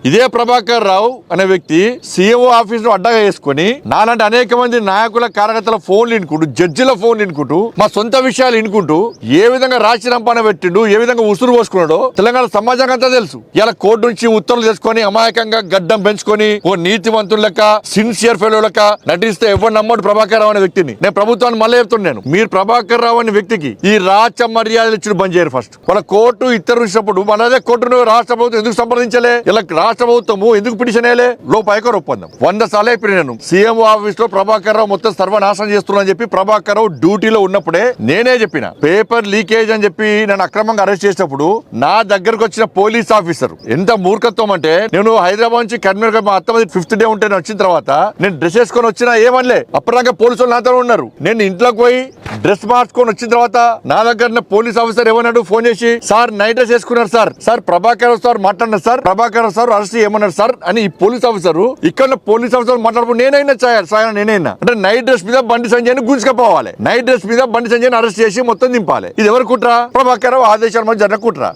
ఇదే ప్రభాకర్ రావు అనే వ్యక్తి సీఎంఓ ఆఫీస్ లో అడ్డగా వేసుకుని నాలాంటి అనేక మంది నాయకుల కార్యకర్తల ఫోన్లు ఇనుకుంటూ జడ్జిల ఫోన్లు ఇనుకుంటూ మా సొంత విషయాలు ఇనుకుంటూ ఏ విధంగా రాచి రంపాన పెట్టిండు, ఏ విధంగా ఉసురు పోసుకున్నాడో తెలంగాణ సమాజానికి అంతా తెలుసు. ఇలా కోర్టు నుంచి ఉత్తర్వులు తెచ్చుకొని అమాయకంగా గడ్డం పెంచుకొని ఓ నీతివంతుల లెక్క సిన్సియర్ ఫెలో లెక్క నటిస్తే ఎవరు నమ్మడు ప్రభాకర్ రావు అనే వ్యక్తిని. నేను ప్రభుత్వాన్ని మళ్ళీ చెప్తున్నాను, మీరు ప్రభాకర్ రావు అనే వ్యక్తికి ఈ రాచ మర్యాదలు ఇచ్చిన బంద్ చేయరు. ఫస్ట్ వాళ్ళ కోర్టు ఇతరులు ఇచ్చినప్పుడు మనదే కోర్టును రాష్ట్ర ప్రభుత్వం ఎందుకు సంప్రదించలే? ఇలా రాష్ట్ర ప్రభుత్వము ఎందుకు పిటిషన్ వేయలే? లోపైకర్ ఒప్పందం 100 సార్లు అయిపోయి నేను సీఎం ఆఫీస్ లో ప్రభాకర్ రావు మొత్తం సర్వనాశనం చేస్తున్నా అని చెప్పి ప్రభాకర్ రావు డ్యూటీలో ఉన్నప్పుడే నేనే చెప్పిన. పేపర్ లీకేజ్ అని చెప్పి నన్ను అక్రమంగా అరెస్ట్ చేసినప్పుడు నా దగ్గరకు వచ్చిన పోలీస్ ఆఫీసర్ ఎంత మూర్ఖత్వం అంటే, నేను హైదరాబాద్ నుంచి కర్నూలు మా అత్తమది 5th డే ఉంటే వచ్చిన తర్వాత నేను డ్రెస్ వేసుకొని వచ్చినా ఏమనలే. అప్పటిదాకా పోలీసులు నాతో ఉన్నారు. నేను ఇంట్లోకి పోయి డ్రెస్ మార్చుకొని వచ్చిన తర్వాత నా దగ్గర పోలీస్ ఆఫీసర్ ఏమన్నాడు, ఫోన్ చేసి సార్ నైట్ డ్రెస్ వేసుకున్నారు సార్ ప్రభాకర్ సార్ మాట్లాడినారు సార్, ప్రభాకర్ సార్ అరెస్ట్ ఏమన్నారు సార్ అని ఈ పోలీస్ ఆఫీసర్ ఇక్కడ పోలీస్ ఆఫీసర్ మాట్లాడుతూ నేనైనా నేనైనా అంటే నైట్ డ్రెస్ మీద బండి సంజయ్ని గుంజుకపోవాలి, నైట్ డ్రెస్ మీద బండి సంజయ్ని అరెస్ట్ చేసి మొత్తం దింపాలి. ఇది ఎవరు కుట్ర? ప్రభాకర్ ఆదేశాల మధ్య జరిగిన కుట్ర.